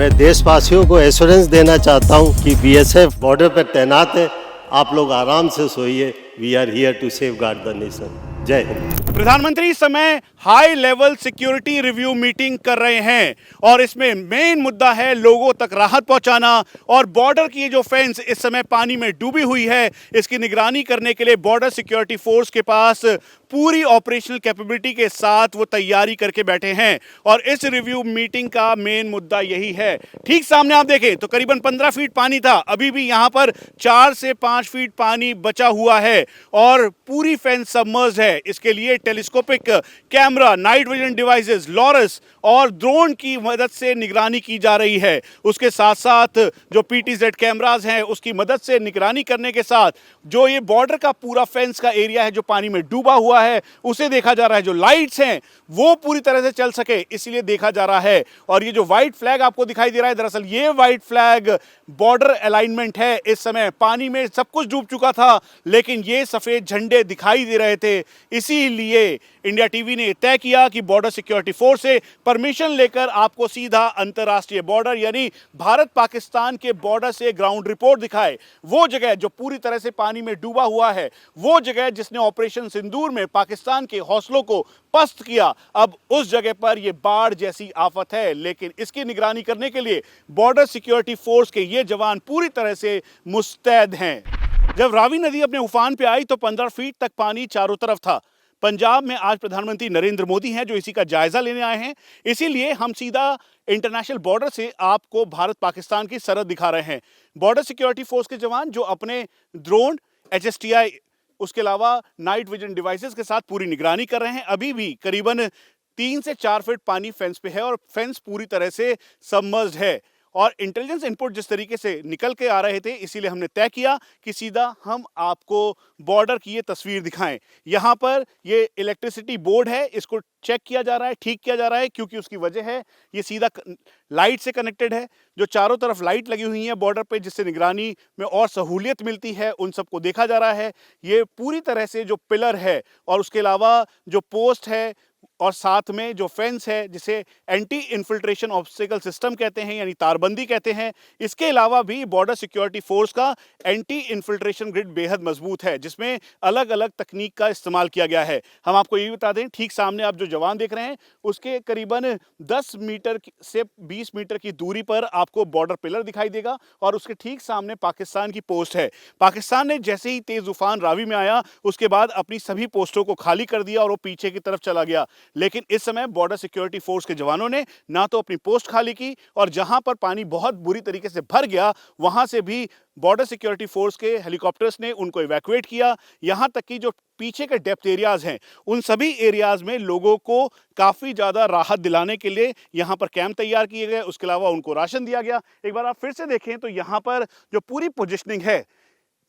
मैं देशवासियों को एश्योरेंस देना चाहता हूं कि बीएसएफ बॉर्डर पर तैनात है। आप लोग आराम से सोइए। We are here to safeguard the nation. जय हिंद। प्रधानमंत्री इस समय high level security review meeting कर रहे हैं और इसमें मेन मुद्दा है लोगों तक राहत पहुंचाना और बॉर्डर की जो फेंस इस समय पानी में डूबी हुई है इसकी निगरानी करने के लिए बॉर्डर सिक्योरिटी फोर्स के पास पूरी ऑपरेशनल कैपेबिलिटी के साथ वो तैयारी करके बैठे हैं और इस रिव्यू मीटिंग का मेन मुद्दा यही है। ठीक सामने आप देखें तो करीबन 15 फीट पानी था, अभी भी यहां पर 4 से 5 फीट पानी बचा हुआ है और पूरी फेंस सबमर्ज्ड है। इसके लिए telescopic camera, night vision devices, Laurus और ड्रोन की मदद से निगरानी की जा रही है। उसके साथ साथ जो पीटीजेड कैमरास हैं उसकी मदद से निगरानी करने के साथ जो ये बॉर्डर का पूरा फेंस का एरिया है जो पानी में डूबा हुआ है उसे देखा जा रहा है। जो लाइट्स हैं वो पूरी तरह से चल सके इसलिए देखा जा रहा है। और ये जो व्हाइट फ्लैग आपको दिखाई दे रहा है, दरअसल ये व्हाइट फ्लैग बॉर्डर अलाइनमेंट है। इस समय पानी में सब कुछ डूब चुका था लेकिन ये सफेद झंडे दिखाई दे रहे थे, इसीलिए इंडिया टीवी ने तय किया कि बॉर्डर सिक्योरिटी फोर्स से परमिशन लेकर आपको सीधा अंतर्राष्ट्रीय बॉर्डर यानी भारत पाकिस्तान के बॉर्डर से ग्राउंड रिपोर्ट दिखाए। वो जगह जो पूरी तरह से पानी में डूबा हुआ है, वो जगह जिसने ऑपरेशन सिंदूर में पाकिस्तान के हौसलों को पस्त किया, अब उस जगह पर यह बाढ़ जैसी आफत है। लेकिन इसकी निगरानी करने के लिए बॉर्डर सिक्योरिटी फोर्स के ये जवान पूरी तरह से मुस्तैद हैं। जब रावी नदी अपने उफान पे आई तो 15 फीट तक पानी चारों तरफ था। पंजाब में आज प्रधानमंत्री नरेंद्र मोदी हैं जो इसी का जायजा लेने आए हैं, इसीलिए हम सीधा इंटरनेशनल बॉर्डर से आपको भारत पाकिस्तान की सरहद दिखा रहे हैं। बॉर्डर सिक्योरिटी फोर्स के जवान जो अपने ड्रोन, HSTI, उसके अलावा नाइट विजन डिवाइसेस के साथ पूरी निगरानी कर रहे हैं। अभी भी करीबन 3 से 4 फीट पानी फेंस पे है और फेंस पूरी तरह से सबमर्ज्ड है और इंटेलिजेंस इनपुट जिस तरीके से निकल के आ रहे थे इसीलिए हमने तय किया कि सीधा हम आपको बॉर्डर की ये तस्वीर दिखाएं। यहाँ पर ये इलेक्ट्रिसिटी बोर्ड है, इसको चेक किया जा रहा है, ठीक किया जा रहा है, क्योंकि उसकी वजह है ये सीधा लाइट से कनेक्टेड है। जो चारों तरफ लाइट लगी हुई है बॉर्डर पे जिससे निगरानी में और सहूलियत मिलती है, उन सबको देखा जा रहा है। ये पूरी तरह से जो पिलर है और उसके अलावा जो पोस्ट है और साथ में जो फेंस है जिसे एंटी इन्फिल्ट्रेशन ऑब्स्टिकल सिस्टम कहते हैं यानी तारबंदी कहते हैं, इसके अलावा भी बॉर्डर सिक्योरिटी फोर्स का एंटी इन्फिल्ट्रेशन ग्रिड बेहद मजबूत है जिसमें अलग अलग तकनीक का इस्तेमाल किया गया है। हम आपको ये बता दें, ठीक सामने आप जो जवान देख रहे हैं उसके करीबन 10 मीटर से 20 मीटर की दूरी पर आपको बॉर्डर पिलर दिखाई देगा और उसके ठीक सामने पाकिस्तान की पोस्ट है। पाकिस्तान ने जैसे ही तेज तूफान रावी में आया उसके बाद अपनी सभी पोस्टों को खाली कर दिया और वो पीछे की तरफ चला गया। लेकिन इस समय बॉर्डर सिक्योरिटी फोर्स के जवानों ने ना तो अपनी पोस्ट खाली की और जहां पर पानी बहुत बुरी तरीके से भर गया वहां से भी बॉर्डर सिक्योरिटी फोर्स के हेलीकॉप्टर्स ने उनको इवैक्यूएट किया। यहां तक कि जो पीछे के डेप्थ एरियाज हैं उन सभी एरियाज में लोगों को काफी ज्यादा राहत दिलाने के लिए यहां पर कैंप तैयार किए गए। उसके अलावा उनको राशन दिया गया। एक बार आप फिर से देखें तो यहां पर जो पूरी पोजिशनिंग है,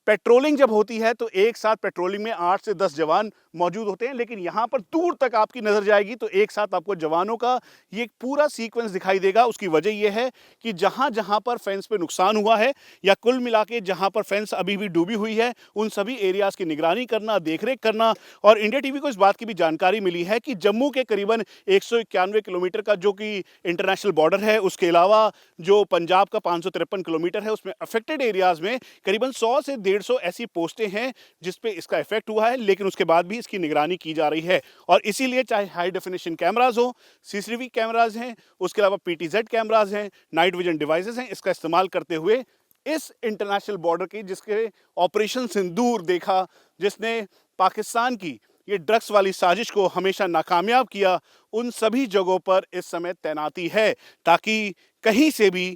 पेट्रोलिंग जब होती है तो एक साथ पेट्रोलिंग में 8 से 10 जवान मौजूद होते हैं, लेकिन यहां पर दूर तक आपकी नजर जाएगी तो एक साथ आपको जवानों का ये पूरा सीक्वेंस दिखाई देगा। उसकी वजह यह है कि जहां जहां पर फेंस पे नुकसान हुआ है या कुल मिला के जहां पर फेंस अभी भी डूबी हुई है उन सभी एरियाज की निगरानी करना, देखरेख करना। और इंडिया टीवी को इस बात की भी जानकारी मिली है कि जम्मू के करीबन 191 किलोमीटर का जो कि इंटरनेशनल बॉर्डर है, उसके अलावा जो पंजाब का 553 किलोमीटर है उसमें अफेक्टेड एरियाज में करीबन 100 से 150 ऐसी पोस्टें हैं जिसपे इसका इफेक्ट हुआ है, लेकिन उसके बाद भी इसकी निगरानी की जा रही है। और इसीलिए चाहे हाई डेफिनेशन कैमराज हो, CCTV कैमराज हैं, उसके अलावा PTZ कैमराज हैं, नाइट विजन डिवाइसेस हैं, इसका इस्तेमाल करते हुए इस इंटरनेशनल बॉर्डर की जिसके ऑपरेशन सिंदूर देखा, जिसने पाकिस्तान की ये ड्रग्स वाली साजिश को हमेशा नाकामयाब किया, उन सभी जगहों पर इस समय तैनाती है ताकि कहीं से भी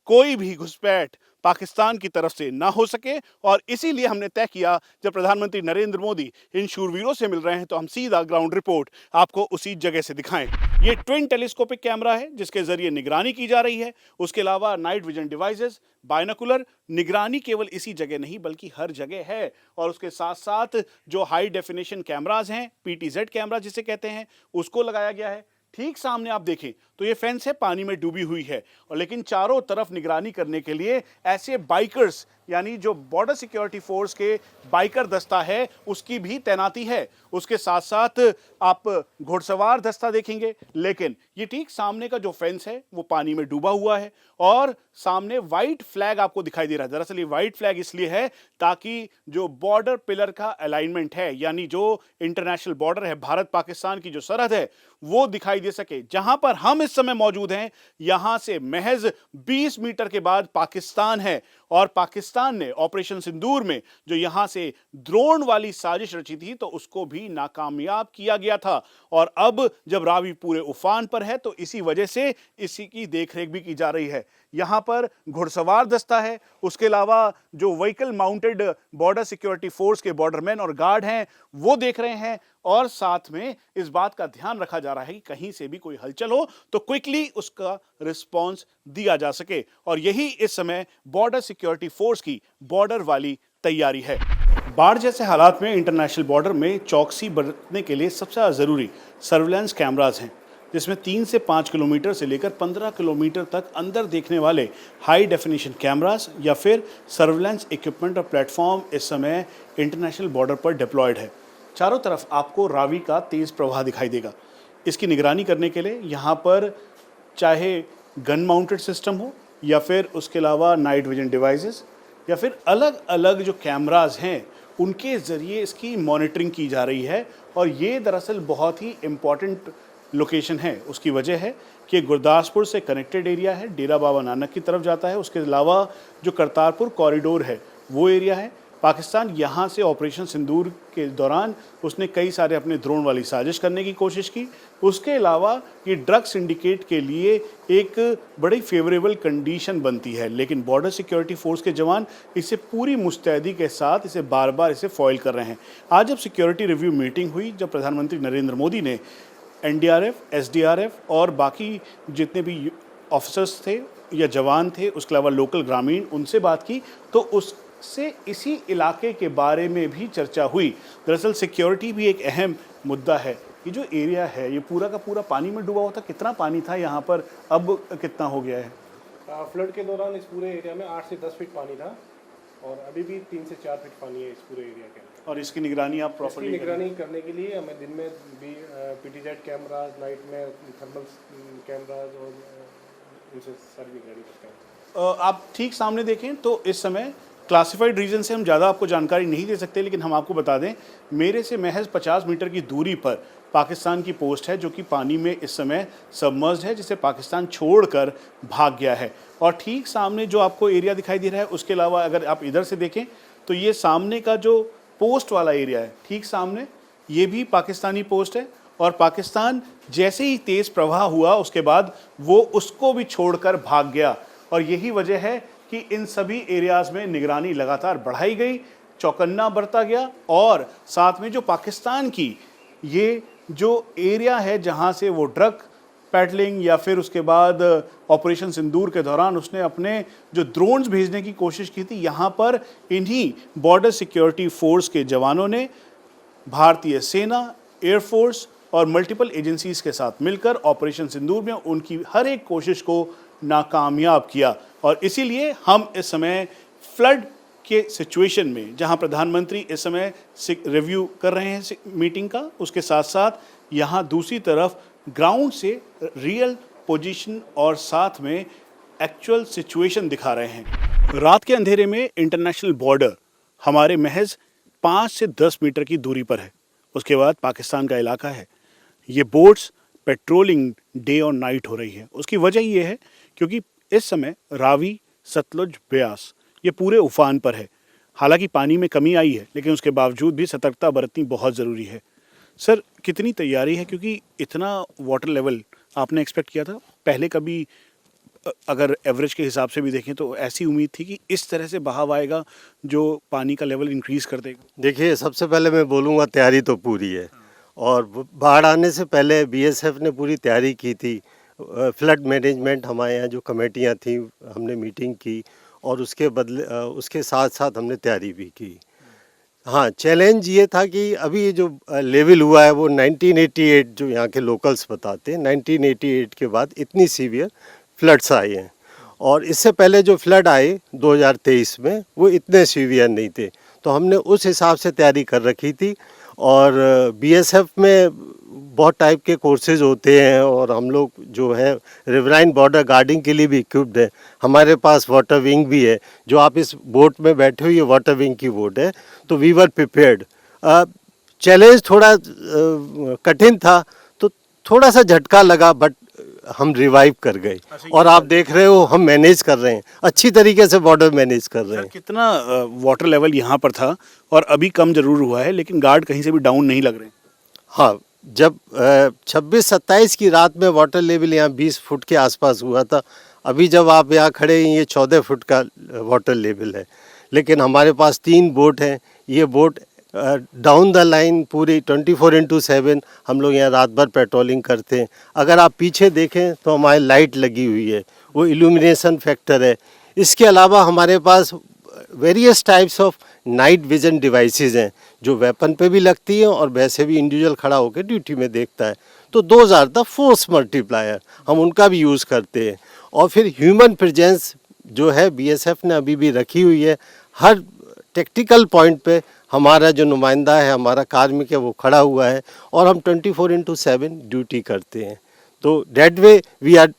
कोई भी घुसपैठ पाकिस्तान की तरफ से ना हो सके। और इसीलिए हमने तय किया जब प्रधानमंत्री नरेंद्र मोदी इन शूरवीरों से मिल रहे हैं तो हम सीधा ग्राउंड रिपोर्ट आपको उसी जगह से दिखाएं। ये ट्विन टेलीस्कोपिक कैमरा है जिसके जरिए निगरानी की जा रही है। उसके अलावा नाइट विजन डिवाइसेस, बायनोकुलर, निगरानी केवल इसी जगह नहीं बल्कि हर जगह है। और उसके साथ साथ जो हाई डेफिनेशन कैमराज हैं, PTZ कैमरा जिसे कहते हैं, उसको लगाया गया है। ठीक सामने आप देखें तो ये फेंस है, पानी में डूबी हुई है और लेकिन चारों तरफ निगरानी करने के लिए ऐसे बाइकर्स यानी जो बॉर्डर सिक्योरिटी फोर्स के बाइकर दस्ता है उसकी भी तैनाती है। उसके साथ साथ आप घुड़सवार दस्ता देखेंगे, लेकिन ये ठीक सामने का जो फेंस है वो पानी में डूबा हुआ है और सामने व्हाइट फ्लैग आपको दिखाई दे रहा है। दरअसल ये व्हाइट फ्लैग इसलिए है ताकि जो बॉर्डर पिलर का अलाइनमेंट है, यानी जो इंटरनेशनल बॉर्डर है, भारत पाकिस्तान की जो सरहद है, वो दिखाई दे सके। जहां पर हम इस समय मौजूद हैं, यहां से महज 20 मीटर के बाद पाकिस्तान है और पाकिस्तान ने ऑपरेशन सिंदूर में जो यहां से ड्रोन वाली साजिश रची थी तो उसको भी नाकामयाब किया गया था। और अब जब रावी पूरे उफान पर है तो इसी वजह से इसी की देखरेख भी की जा रही है। यहां पर घुड़सवार दस्ता है, उसके अलावा जो vehicle mounted border security force के बॉर्डरमैन और गार्ड हैं वो देख रहे हैं और साथ में इस बात का ध्यान रखा जा रहा है कि कहीं से भी कोई हलचल हो तो क्विकली उसका रिस्पांस दिया जा सके। और यही इस समय बॉर्डर सिक्योरिटी फोर्स की बॉर्डर वाली तैयारी है। बाढ़ जैसे हालात में इंटरनेशनल बॉर्डर में चौकसी बरतने के लिए सबसे ज़्यादा ज़रूरी सर्विलांस कैमरास हैं, जिसमें 3 से 5 किलोमीटर से लेकर 15 किलोमीटर तक अंदर देखने वाले हाई डेफिनेशन कैमरास या फिर सर्विलांस इक्विपमेंट और प्लेटफॉर्म इस समय इंटरनेशनल बॉर्डर पर डिप्लॉयड है। चारों तरफ आपको रावी का तेज़ प्रवाह दिखाई देगा। इसकी निगरानी करने के लिए यहाँ पर चाहे गन माउंटेड सिस्टम हो या फिर उसके अलावा नाइट विजन डिवाइसेस या फिर अलग अलग जो कैमरास हैं उनके ज़रिए इसकी मॉनिटरिंग की जा रही है। और ये दरअसल बहुत ही इम्पॉर्टेंट लोकेशन है। उसकी वजह है कि गुरदासपुर से कनेक्टेड एरिया है, डेरा बाबा नानक की तरफ जाता है। उसके अलावा जो करतारपुर कॉरिडोर है वो एरिया है। पाकिस्तान यहाँ से ऑपरेशन सिंदूर के दौरान उसने कई सारे अपने ड्रोन वाली साजिश करने की कोशिश की। उसके अलावा ये ड्रग सिंडिकेट के लिए एक बड़ी फेवरेबल कंडीशन बनती है, लेकिन बॉर्डर सिक्योरिटी फोर्स के जवान इसे पूरी मुस्तैदी के साथ इसे बार बार इसे फॉइल कर रहे हैं। आज जब सिक्योरिटी रिव्यू मीटिंग हुई, जब प्रधानमंत्री नरेंद्र मोदी ने NDRF, SDRF और बाकी जितने भी ऑफिसर्स थे या जवान थे, उसके अलावा लोकल ग्रामीण, उनसे बात की तो उससे इसी इलाके के बारे में भी चर्चा हुई। दरअसल सिक्योरिटी भी एक अहम मुद्दा है। ये जो एरिया है ये पूरा का पूरा पानी में डूबा हुआ था। कितना पानी था यहाँ पर, अब कितना हो गया है? फ्लड के दौरान इस पूरे एरिया में 8 से 10 फीट पानी था और अभी भी 3 से 4 फीट पानी है इस पूरे एरिया के अंदर। और इसकी निगरानी आप प्रॉपर्ली निगरानी करने के लिए हमें दिन में भी PTZ कैमराज, नाइट में थर्मल कैमराज और इनसे सारी निगरानी करते हैं। आप ठीक सामने देखें तो इस समय क्लासिफाइड रीजन से हम ज़्यादा आपको जानकारी नहीं दे सकते, लेकिन हम आपको बता दें मेरे से महज 50 मीटर की दूरी पर पाकिस्तान की पोस्ट है जो कि पानी में इस समय सबमर्ज्ड है, जिसे पाकिस्तान छोड़कर भाग गया है। और ठीक सामने जो आपको एरिया दिखाई दे रहा है, उसके अलावा अगर आप इधर से देखें तो ये सामने का जो पोस्ट वाला एरिया है, ठीक सामने ये भी पाकिस्तानी पोस्ट है। और पाकिस्तान जैसे ही तेज़ प्रवाह हुआ उसके बाद वो उसको भी छोड़कर भाग गया। और यही वजह है कि इन सभी एरियाज़ में निगरानी लगातार बढ़ाई गई, चौकन्ना बरता गया। और साथ में जो पाकिस्तान की ये जो एरिया है जहाँ से वो ड्रग पैडलिंग या फिर उसके बाद ऑपरेशन सिंदूर के दौरान उसने अपने जो ड्रोन्स भेजने की कोशिश की थी, यहाँ पर इन्हीं बॉर्डर सिक्योरिटी फोर्स के जवानों ने भारतीय सेना, एयरफोर्स और मल्टीपल एजेंसीज के साथ मिलकर ऑपरेशन सिंदूर में उनकी हर एक कोशिश को नाकामयाब किया। और इसीलिए हम इस समय फ्लड के सिचुएशन में, जहां प्रधानमंत्री इस समय रिव्यू कर रहे हैं मीटिंग का, उसके साथ साथ यहां दूसरी तरफ ग्राउंड से रियल पोजीशन और साथ में एक्चुअल सिचुएशन दिखा रहे हैं। रात के अंधेरे में इंटरनेशनल बॉर्डर हमारे महज 5 से 10 मीटर की दूरी पर है। उसके बाद पाकिस्तान का इलाका है। ये बोट्स पेट्रोलिंग डे और नाइट हो रही है। उसकी वजह ये है क्योंकि इस समय रावी, सतलुज, ब्यास ये पूरे उफान पर है। हालांकि पानी में कमी आई है, लेकिन उसके बावजूद भी सतर्कता बरतनी बहुत ज़रूरी है। सर, कितनी तैयारी है, क्योंकि इतना वाटर लेवल आपने एक्सपेक्ट किया था पहले? कभी अगर एवरेज के हिसाब से भी देखें तो ऐसी उम्मीद थी कि इस तरह से बहाव आएगा जो पानी का लेवल इंक्रीज़ कर देगा? देखिए, सबसे पहले मैं बोलूँगा तैयारी तो पूरी है। और बाढ़ आने से पहले BSF ने पूरी तैयारी की थी। फ्लड मैनेजमेंट हमारे यहाँ जो कमेटियाँ थी, हमने मीटिंग की और उसके साथ साथ हमने तैयारी भी की। हाँ, चैलेंज ये था कि अभी जो लेवल हुआ है वो 1988, जो यहाँ के लोकल्स बताते हैं, 1988 के बाद इतनी सीवियर फ्लड्स आए हैं। और इससे पहले जो फ्लड आए 2023 में वो इतने सीवियर नहीं थे, तो हमने उस हिसाब से तैयारी कर रखी थी। और बीएसएफ में बहुत टाइप के कोर्सेज होते हैं और हम लोग जो है रिवराइन बॉर्डर गार्डिंग के लिए भी इक्विप्ड है। हमारे पास वाटर विंग भी है, जो आप इस बोट में बैठे हुए वाटर विंग की बोट है, तो वी वर प्रिपेयर्ड। चैलेंज थोड़ा कठिन था, तो थोड़ा सा झटका लगा, बट हम रिवाइव कर गए। और आप देख रहे हो हम मैनेज कर रहे हैं, अच्छी तरीके से बॉर्डर मैनेज कर रहे सर हैं। कितना वाटर लेवल यहाँ पर था और अभी कम जरूर हुआ है, लेकिन गार्ड कहीं से भी डाउन नहीं लग रहे। हाँ, जब 26-27 की रात में वाटर लेवल यहाँ 20 फुट के आसपास हुआ था। अभी जब आप यहाँ खड़े हैं ये 14 फुट का वाटर लेवल है। लेकिन हमारे पास 3 बोट हैं। ये बोट डाउन द लाइन पूरी 24/7 हम लोग यहाँ रात भर पेट्रोलिंग करते हैं। अगर आप पीछे देखें तो हमारी लाइट लगी हुई है, वो इल्यूमिनेशन फैक्टर है। इसके अलावा हमारे पास various types of night vision devices हैं, जो वेपन पे भी लगती हैं और वैसे भी इंडिविजुअल खड़ा होकर ड्यूटी में देखता है। तो those are the force multiplier, हम उनका भी यूज़ करते हैं। और फिर ह्यूमन प्रेजेंस जो है बीएसएफ ने अभी भी रखी हुई है। हर टेक्टिकल पॉइंट पे हमारा जो नुमाइंदा है, हमारा कार्मिक है, वो खड़ा हुआ है और हम 24/7 ड्यूटी करते हैं। तो that way we are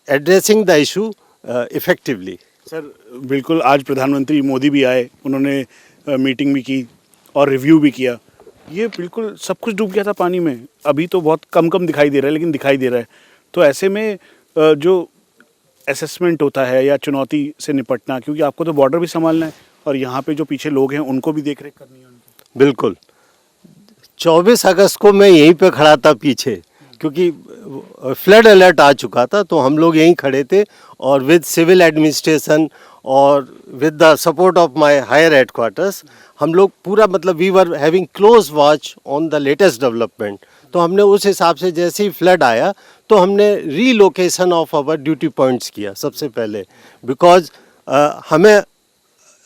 addressing the issue effectively. Sir बिल्कुल, आज प्रधानमंत्री मोदी भी आए, उन्होंने मीटिंग भी की और रिव्यू भी किया। ये बिल्कुल सब कुछ डूब गया था पानी में। अभी तो बहुत कम कम दिखाई दे रहा है, लेकिन दिखाई दे रहा है। तो ऐसे में जो असेसमेंट होता है या चुनौती से निपटना, क्योंकि आपको तो बॉर्डर भी संभालना है और यहाँ पे जो पीछे लोग हैं उनको भी देख रेख करनी है उनकी। बिल्कुल, 24 अगस्त को मैं यहीं पे खड़ा था पीछे, क्योंकि फ्लड अलर्ट आ चुका था, तो हम लोग यहीं खड़े थे और विद सिविल एडमिनिस्ट्रेशन और with the support of my higher headquarters हम लोग पूरा मतलब we were having close watch on the latest development. तो हमने उस हिसाब से जैसे ही फ्लड आया तो हमने relocation of our duty points किया सबसे पहले, बिकॉज हमें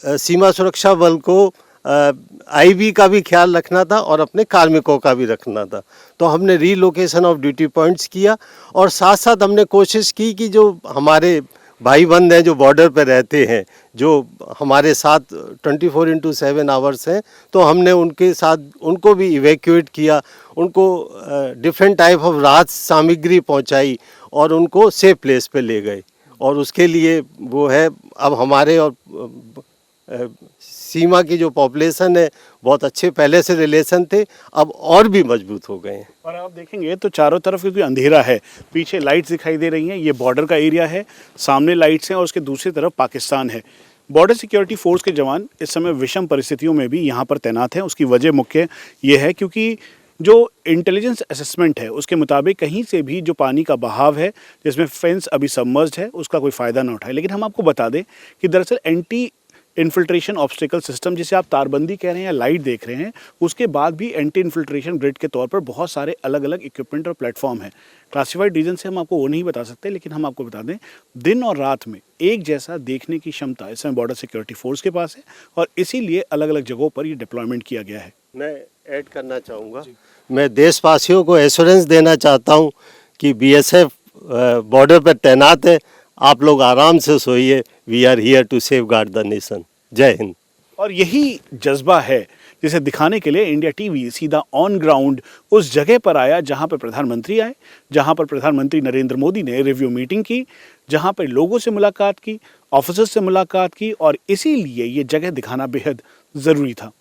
सीमा सुरक्षा बल को आईबी का भी ख्याल रखना था और अपने कार्मिकों का भी रखना था। तो हमने रीलोकेशन ऑफ ड्यूटी पॉइंट्स किया और साथ साथ हमने कोशिश की कि जो हमारे भाई बंद हैं जो बॉर्डर पर रहते हैं, जो हमारे साथ 24/7 आवर्स हैं, तो हमने उनके साथ उनको भी इवैक्यूएट किया, उनको डिफरेंट टाइप ऑफ राहत सामग्री पहुंचाई और उनको सेफ प्लेस पे ले गए। और उसके लिए वो है, अब हमारे और सीमा की जो पॉपुलेशन है बहुत अच्छे पहले से रिलेशन थे, अब और भी मजबूत हो गए हैं। और आप देखेंगे तो चारों तरफ क्योंकि अंधेरा है, पीछे लाइट्स दिखाई दे रही हैं, ये बॉर्डर का एरिया है, सामने लाइट्स हैं और उसके दूसरी तरफ पाकिस्तान है। बॉर्डर सिक्योरिटी फोर्स के जवान इस समय विषम परिस्थितियों में भी यहाँ पर तैनात हैं। उसकी वजह मुख्य ये है क्योंकि जो इंटेलिजेंस असेसमेंट है उसके मुताबिक कहीं से भी जो पानी का बहाव है जिसमें फेंस अभी सबमर्ज्ड है उसका कोई फ़ायदा ना उठाए। लेकिन हम आपको बता दें कि दरअसल एंटी इन्फिल्ट्रेशन ऑब्स्टिकल सिस्टम, जिसे आप तारबंदी कह रहे हैं या लाइट देख रहे हैं, उसके बाद भी एंटी इन्फिल्ट्रेशन ग्रिड के तौर पर बहुत सारे अलग अलग इक्विपमेंट और प्लेटफॉर्म हैं। क्लासिफाइड रीजन से हम आपको वो नहीं बता सकते, लेकिन हम आपको बता दें दिन और रात में एक जैसा देखने की क्षमता इस समय बॉर्डर सिक्योरिटी फोर्स के पास है और इसीलिए अलग अलग जगहों पर ये डिप्लॉयमेंट किया गया है। मैं ऐड करना चाहूँगा, मैं देशवासियों को एश्योरेंस देना चाहता हूँ कि बीएसएफ बॉर्डर पर तैनात है, आप लोग आराम से सोइए। We are here to safeguard the nation. जय हिंद। और यही जज्बा है जिसे दिखाने के लिए इंडिया टीवी सीधा ऑन ग्राउंड उस जगह पर आया जहां पर प्रधानमंत्री आए, जहां पर प्रधानमंत्री नरेंद्र मोदी ने रिव्यू मीटिंग की, जहां पर लोगों से मुलाकात की, ऑफिसर्स से मुलाकात की और इसीलिए ये जगह दिखाना बेहद ज़रूरी था।